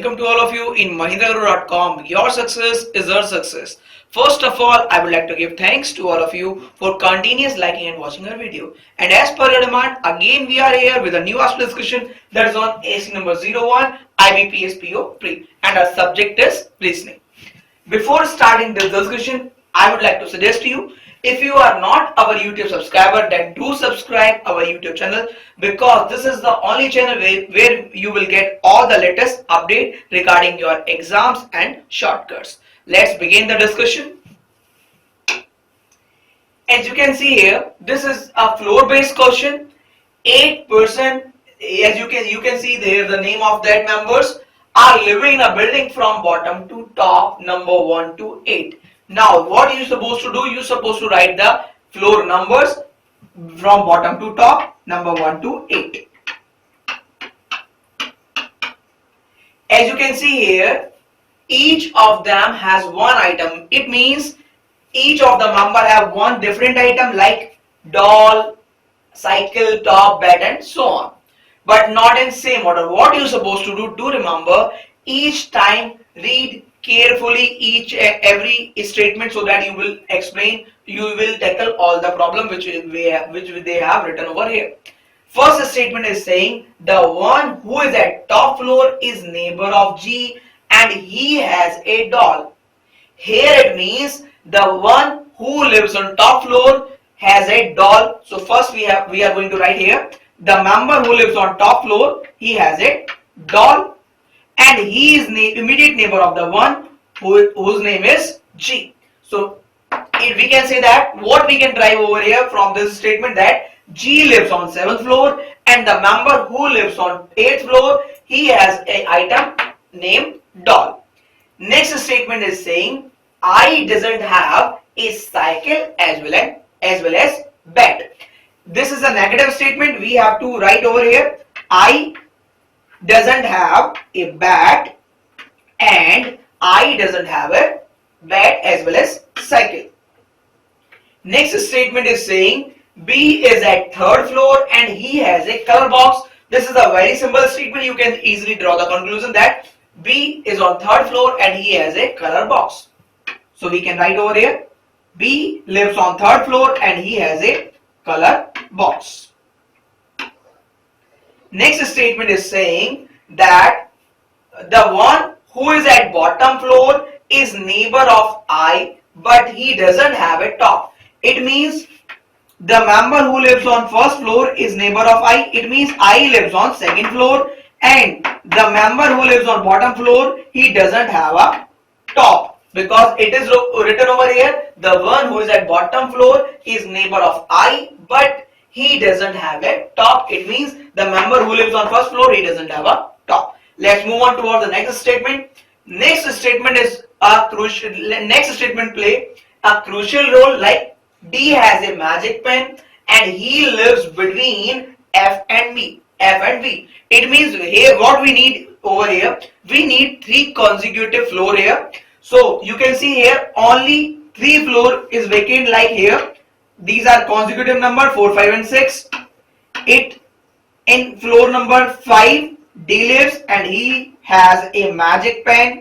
welcome to all of you in Mahendras.com. Your success is our success. First of all, I would like to give thanks to all of you for continuous liking and watching our video. And as per your demand, again we are here with a new aspect discussion that is on AC number 01 Ibps PO pre, and our subject is reasoning. Before starting this discussion, I would like to suggest to you, if you are not our YouTube subscriber, then do subscribe our YouTube channel, because this is the only channel where you will get all the latest update regarding your exams and shortcuts. Let's begin the discussion. As you can see here, this is a floor based question. 8%, as you can see there, the name of that members are living in a building from bottom to top, number 1 to 8. Now what are you supposed to do? You're supposed to write the floor numbers from bottom to top, number 1 to 8. As you can see here, each of them has one item. It means each of the member have one different item like doll, cycle, top, bed and so on. But not in same order. What you're supposed to do remember, each time read carefully every statement so that you will explain, you will tackle all the problem which they have written over here. First statement is saying the one who is at top floor is neighbor of G and he has a doll. Here it means the one who lives on top floor has a doll. So first we are going to write here the member who lives on top floor, he has a doll, and he is immediate neighbor of the one whose name is G. So if we can say that what we can drive over here from this statement, that G lives on 7th floor and the member who lives on 8th floor, he has an item named doll. Next statement is saying I doesn't have a cycle as well as bed. This is a negative statement. We have to write over here I doesn't have a bat and I doesn't have a bat as well as cycle. Next statement is saying B is at 3rd floor and he has a color box. This is a very simple statement. You can easily draw the conclusion that B is on 3rd floor and he has a color box. So we can write over here B lives on 3rd floor and he has a color box. Next statement is saying that the one who is at bottom floor is neighbor of I but he doesn't have a top. It means the member who lives on 1st floor is neighbor of I. It means I lives on 2nd floor and the member who lives on bottom floor, he doesn't have a top, because it is written over here the one who is at bottom floor is neighbor of I but he doesn't have a top. It means the member who lives on 1st floor, he doesn't have a top. Let's move on toward the next statement. Next statement is a crucial. Next statement play a crucial role, like D has a magic pen and he lives between F and B. It means here what we need over here, we need 3 consecutive floor here. So you can see here only 3 floor is vacant, like here. These are consecutive number 4, 5 and 6. It in floor number 5 D lives and he has a magic pen.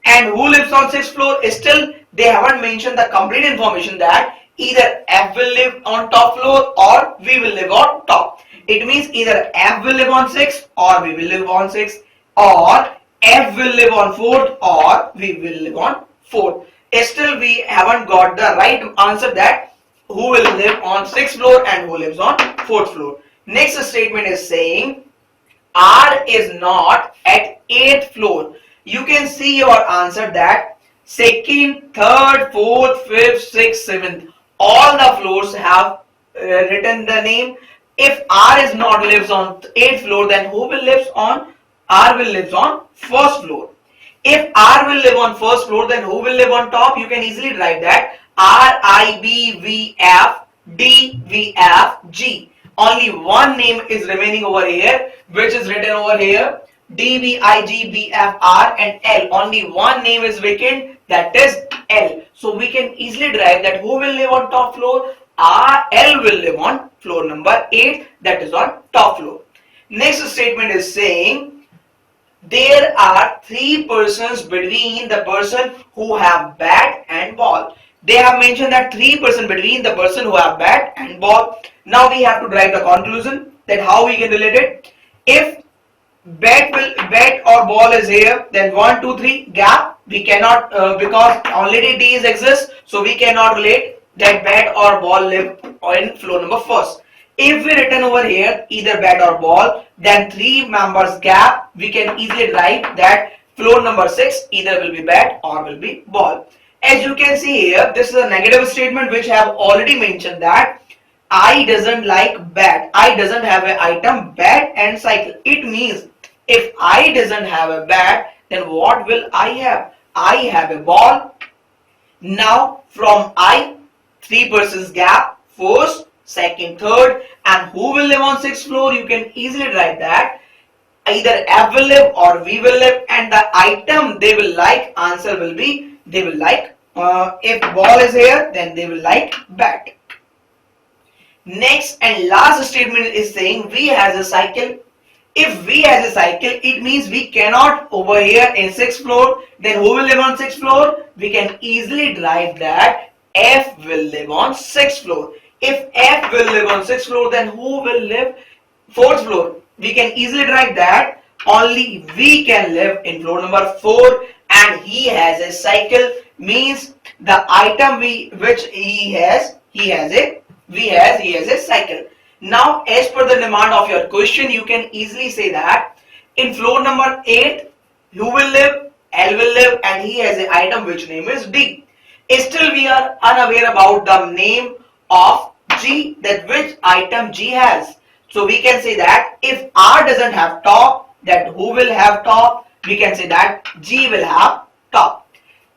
And who lives on 6th floor? Still they haven't mentioned the complete information that either F will live on top floor or we will live on top. It means either F will live on 6th or we will live on 6th, or F will live on 4th or we will live on 4th. Still we haven't got the right answer that who will live on 6th floor and who lives on 4th floor. Next statement is saying R is not at 8th floor. You can see your answer that 2nd, 3rd, 4th, 5th, 6th, 7th, all the floors have written the name. If R is not lives on 8th floor, then who will live on? R will live on 1st floor. If R will live on 1st floor, then who will live on top? You can easily write that R, I, B, V, F, D, V, F, G. Only one name is remaining over here, which is written over here D, V, I, G, B, F, R and L. Only one name is vacant, that is L. So we can easily derive that who will live on top floor? L will live on floor number 8, that is on top floor. Next statement is saying there are three persons between the person who have bat and ball. They have mentioned that three person between the person who have bat and ball. Now we have to derive the conclusion that how we can relate it. If bat or ball is here, then 1 2 3 gap we cannot, because already D's exist, so we cannot relate that bat or ball live in floor number first. If we written over here either bat or ball, then three members gap, we can easily derive that floor number 6 either will be bat or will be ball. As you can see here, this is a negative statement which I have already mentioned that I doesn't like bat. I doesn't have an item bat and cycle. It means if I doesn't have a bat, then what will I have? I have a ball. Now from I, three persons gap, first, second, third, and who will live on sixth floor? You can easily write that either F will live or V will live, and the item they will like, answer will be they will like, if ball is here, then they will like bat. Next and last statement is saying V has a cycle. If V has a cycle, it means we cannot over here in sixth floor. Then who will live on sixth floor? We can easily derive that F will live on sixth floor. If F will live on sixth floor, then who will live fourth floor? We can easily derive that only V can live in floor number 4, and he has a cycle, means the item which he has a cycle. Now as per the demand of your question, you can easily say that in floor number 8 who will live? L will live, and he has an item which name is D. Still we are unaware about the name of G, that which item G has. So we can say that if R doesn't have top, that who will have top? We can say that G will have top.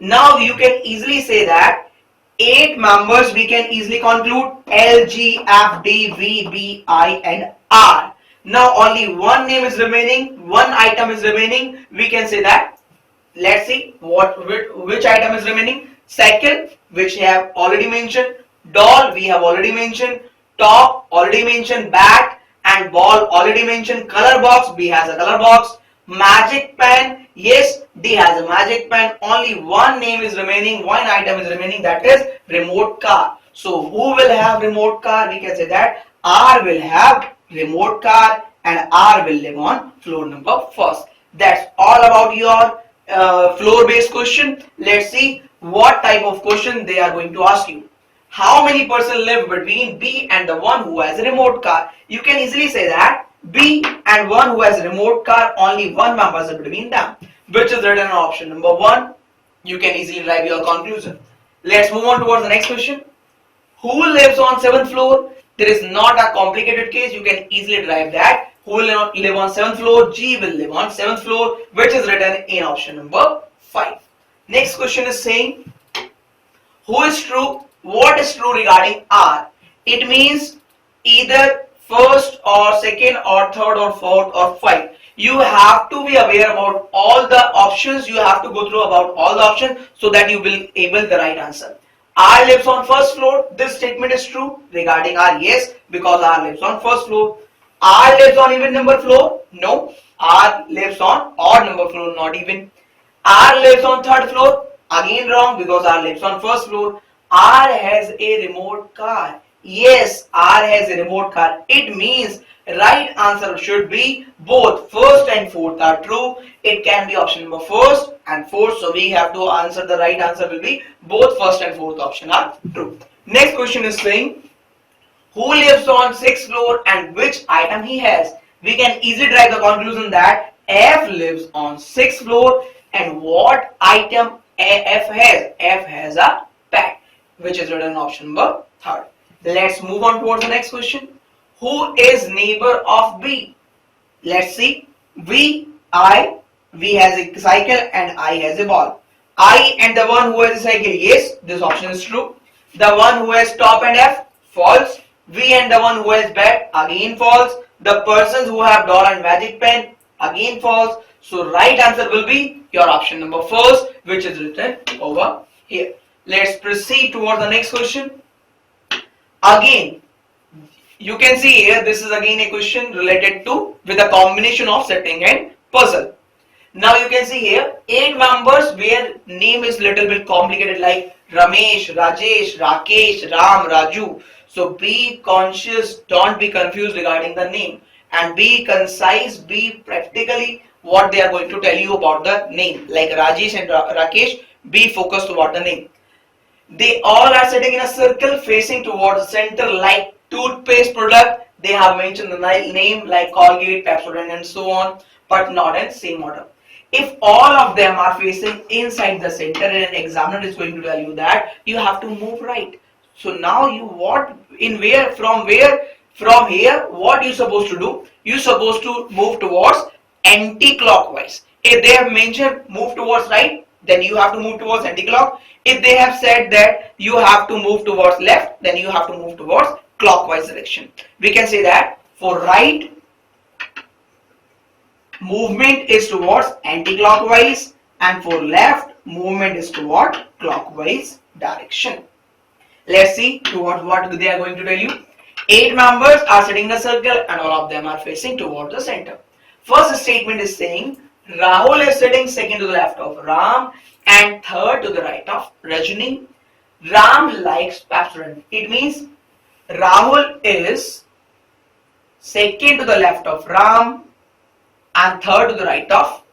Now you can easily say that 8 members we can easily conclude L, G, F, D, V, B, I and R. Now only one name is remaining, one item is remaining. We can say that, let's see which item is remaining. Cycle, which we have already mentioned. Doll, we have already mentioned. Top, already mentioned. Bat and ball, already mentioned. Color box, B has a color box. Magic pen, yes, D has a magic pen. Only one name is remaining, one item is remaining, that is remote car. So who will have remote car? We can say that R will have remote car, and R will live on floor number first. That's all about your floor based question. Let's see what type of question they are going to ask you. How many persons live between B and the one who has a remote car? You can easily say that B and one who has a remote car, only one member is between them, which is written in option number 1. You can easily derive your conclusion. Let's move on towards the next question. Who lives on 7th floor? There is not a complicated case. You can easily derive that. Who will live on 7th floor? G will live on 7th floor, which is written in option number 5. Next question is saying, who is true? What is true regarding R? It means either first or second or third or fourth or fifth. You have to be aware about all the options. You have to go through about all the options so that you will able the right answer. R lives on first floor. This statement is true regarding R. Yes, because R lives on first floor. R lives on even number floor. No, R lives on odd number floor, not even. R lives on third floor. Again wrong, because R lives on first floor. R has a remote car. Yes, R has a remote car. It means right answer should be both first and fourth are true. It can be option number first and fourth. So we have to answer, the right answer will be both first and fourth option are true. Next question is saying, who lives on 6th floor and which item he has? We can easily derive the conclusion that F lives on 6th floor, and what item F has? F has a pet, which is written in option number 3rd. Let's move on towards the next question. Who is neighbor of B? Let's see. V has a cycle and I has a ball. I and the one who has a cycle, yes, this option is true. The one who has top and F, false. V and the one who has bat, again false. The persons who have doll and magic pen, again false. So right answer will be your option number 1st, which is written over here. Let's proceed toward the next question. Again, you can see here, this is again a question related to with a combination of setting and puzzle. Now you can see here 8 members where name is little bit complicated like Ramesh, Rajesh, Rakesh, Ram, Raju. So be conscious, don't be confused regarding the name, and be concise, be practically what they are going to tell you about the name. Like Rajesh and Rakesh, be focused about the name. They all are sitting in a circle facing towards the center like toothpaste product. They have mentioned the name like Colgate, Pepsodent and so on, but not in same order. If all of them are facing inside the center and an examiner is going to tell you that you have to move right. So now you from here what you supposed to do? You supposed to move towards anti-clockwise. If they have mentioned move towards right, then you have to move towards anti-clock. If they have said that you have to move towards left, then you have to move towards clockwise direction. We can say that for right, movement is towards anti-clockwise, and for left, movement is toward clockwise direction. Let's see towards what they are going to tell you. 8 members are sitting in a circle and all of them are facing towards the center. First statement is saying Rahul is sitting second to the left of Ram and third to the right of Rajni. Ram likes Pepsodent. It means Rahul is second to the left of Ram and third to the right of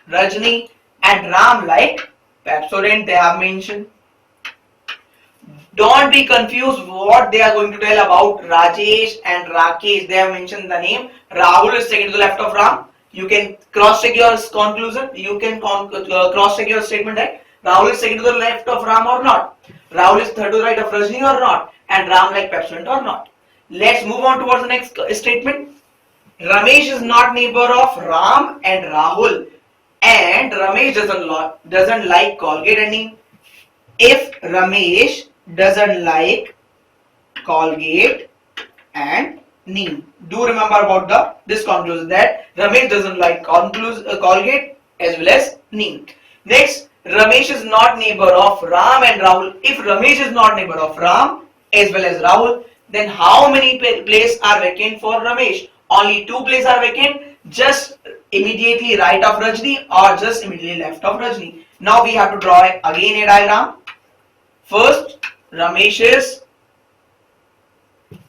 Rajni, and Ram like Pepsodent they have mentioned. Don't be confused what they are going to tell about Rajesh and Rakesh. They have mentioned the name. Rahul is second to the left of Ram. You can cross check your conclusion. You can cross check your statement, right? Rahul is second to the left of Ram or not. Rahul is third to the right of Rajni or not. And Ram like Pepsodent or not. Let's move on towards the next statement. Ramesh is not neighbor of Ram and Rahul. And Ramesh doesn't like Colgate and Neem. If Ramesh doesn't like Colgate and Neem, do remember about this conclusion that Ramesh doesn't like Colgate as well as Neem. Next, Ramesh is not neighbor of Ram and Rahul. If Ramesh is not neighbor of Ram as well as Rahul, then how many places are vacant for Ramesh? Only 2 places are vacant, just immediately right of Rajni or just immediately left of Rajni. Now we have to draw again a diagram. First, Ramesh is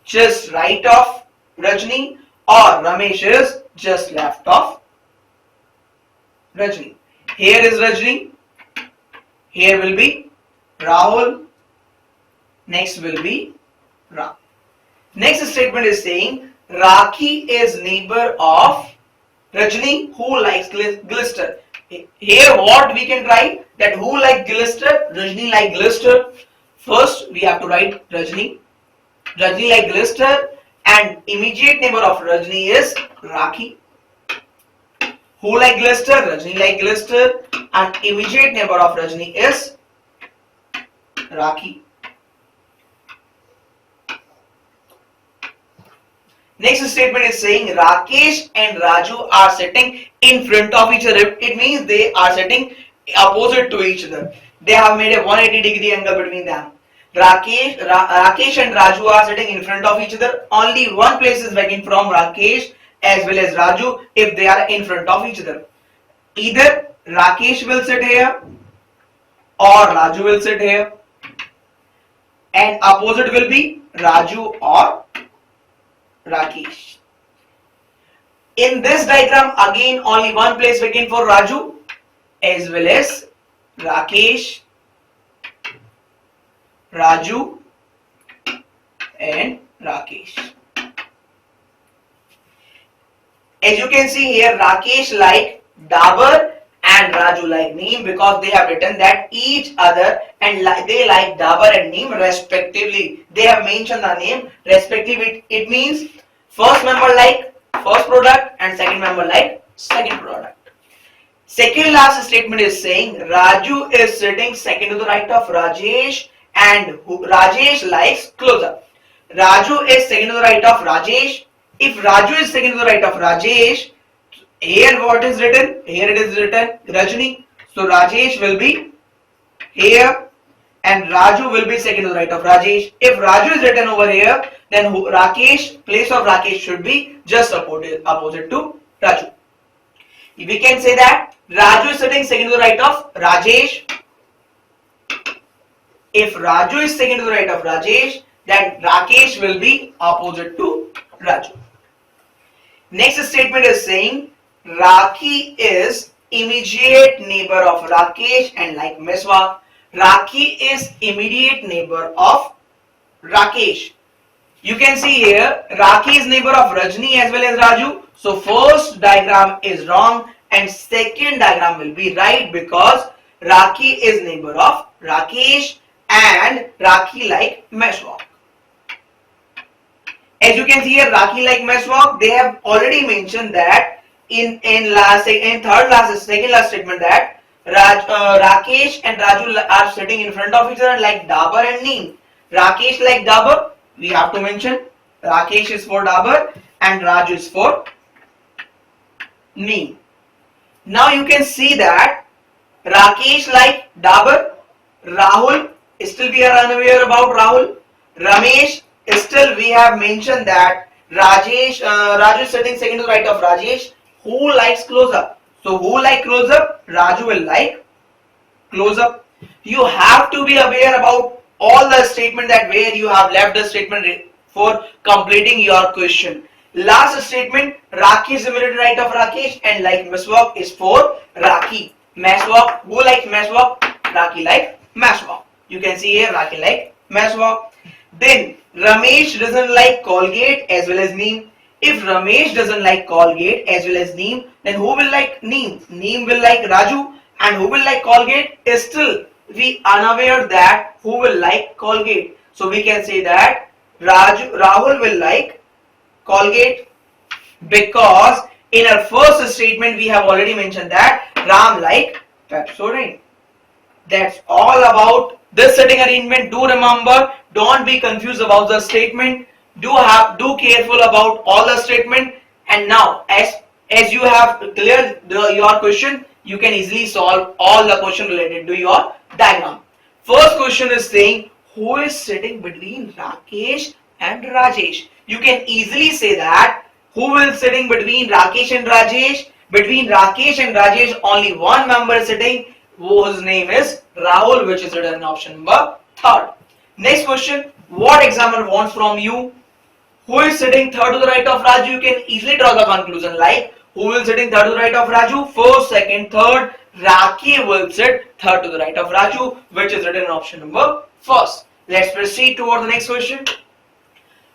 just right of Rajni or Ramesh is just left of Rajni. Here is Rajni, here will be Rahul, next will be Ram. Next statement is saying Rakhi is neighbor of Rajni who likes glister. Here what we can write that who like glister, Rajni like glister. First we have to write Rajni. Rajni like glister and immediate neighbor of Rajni is Rakhi. Who like glister, Rajni like glister and immediate neighbor of Rajni is Rakhi. Next statement is saying Rakesh and Raju are sitting in front of each other. It means they are sitting opposite to each other. They have made a 180-degree angle between them. Rakesh and Raju are sitting in front of each other. Only one place is vacant from Rakesh as well as Raju if they are in front of each other. Either Rakesh will sit here or Raju will sit here, and opposite will be Raju or Rakesh. In this diagram again only one place vacant for Raju as well as Rakesh, Raju and Rakesh. As you can see here, Rakesh like Dabur and Raju like Neem because they have written that each other and they like Dabur and Neem respectively. They have mentioned the name respectively. It means first member like first product and second member like second product. Second last statement is saying Raju is sitting second to the right of Rajesh and Rajesh likes close-up. Raju is second to the right of Rajesh. If Raju is second to the right of Rajesh, here what is written? Here it is written Rajni. So Rajesh will be here and Raju will be second to the right of Rajesh. If Raju is written over here, then Rakesh, place of Rakesh should be just opposite to Raju. We can say that Raju is sitting second to the right of Rajesh. If Raju is second to the right of Rajesh, then Rakesh will be opposite to Raju. Next statement is saying Rakhi is immediate neighbor of Rakesh and like Meswak. Rakhi is immediate neighbor of Rakesh. You can see here Rakhi is neighbor of Rajni as well as Raju. So first diagram is wrong and second diagram will be right because Rakhi is neighbor of Rakesh and Rakhi like Meswak. As you can see here, Rakhi like Meswak, they have already mentioned that in second last statement that Rakesh and Raju are sitting in front of each other like Dabar and Neem. Rakesh like Dabar, we have to mention Rakesh is for Dabar and Raju is for Neem. Now you can see that Rakesh like Dabar, Rahul, still we are unaware about Rahul, Ramesh, still we have mentioned that Raju is sitting second to the right of Rajesh. Who likes close up? So who like close up? Raju will like close up. You have to be aware about all the statement that where you have left the statement for completing your question. Last statement, Rakhi is immediate right of Rakesh and like Meswak is for Rakhi. Meswak, who likes Meswak? Rakhi like Meswak. You can see here Rakhi like Meswak. Then Ramesh doesn't like Colgate as well as Neem. If Ramesh doesn't like Colgate as well as Neem, then who will like Neem? Neem will like Raju and who will like Colgate? Still we unaware that who will like Colgate. So we can say that Rahul will like Colgate because in our first statement we have already mentioned that Ram like Pepsodent. That's all about this setting arrangement. Do remember, don't be confused about the statement. Do careful about all the statement. And now, as you have cleared your question, you can easily solve all the question related to your diagram. First question is saying who is sitting between Rakesh and Rajesh. You can easily say that who will sitting between Rakesh and Rajesh. Between Rakesh and Rajesh, only one member is sitting, whose name is Rahul, which is written in option number 3rd. Next question, what examiner wants from you? Who is sitting third to the right of Raju? You can easily draw the conclusion like who will sitting third to the right of Raju? First, second, third. Rakhi will sit third to the right of Raju, which is written in option number 1st. Let's proceed toward the next question.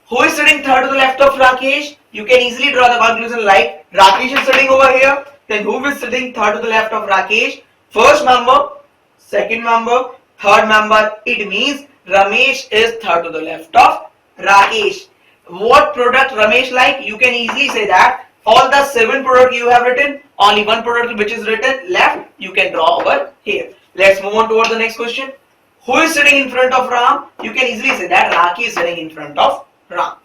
Who is sitting third to the left of Rakesh? You can easily draw the conclusion like Rakesh is sitting over here. Then who is sitting third to the left of Rakesh? First member, second member, third member. It means Ramesh is third to the left of Rakesh. What product Ramesh like? You can easily say that all the 7 products you have written, only one product which is written left, you can draw over here. Let's move on toward the next question. Who is sitting in front of Ram? You can easily say that Rakhi is sitting in front of Ram.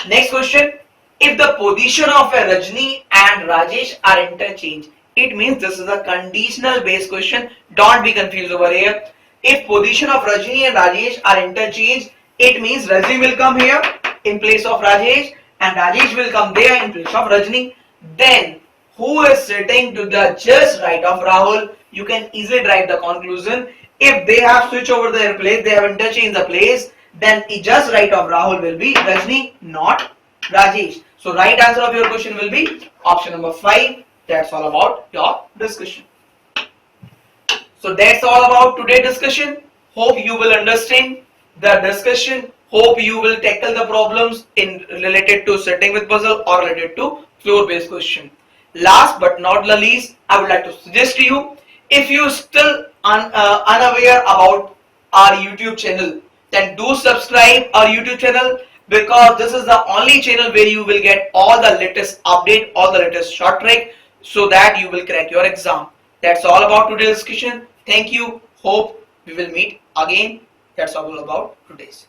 Next question. If the position of a Rajni and Rajesh are interchanged, it means this is a conditional based question. Don't be confused over here. If position of Rajni and Rajesh are interchanged, it means Rajni will come here in place of Rajesh and Rajesh will come there in place of Rajni. Then who is sitting to the just right of Rahul? You can easily drive the conclusion. If they have switched over their place, they have interchanged the place, then the just right of Rahul will be Rajni, not Rajesh. So right answer of your question will be option number 5. That's all about your discussion. So that's all about today's discussion. Hope you will understand the discussion. Hope you will tackle the problems in related to setting with puzzle or related to floor based question. Last but not the least, I would like to suggest to you, if you still unaware about our YouTube channel, then do subscribe our YouTube channel, because this is the only channel where you will get all the latest update, all the latest short trick, so that you will crack your exam. That's all about today's discussion. Thank you. Hope we will meet again. That's all about today's.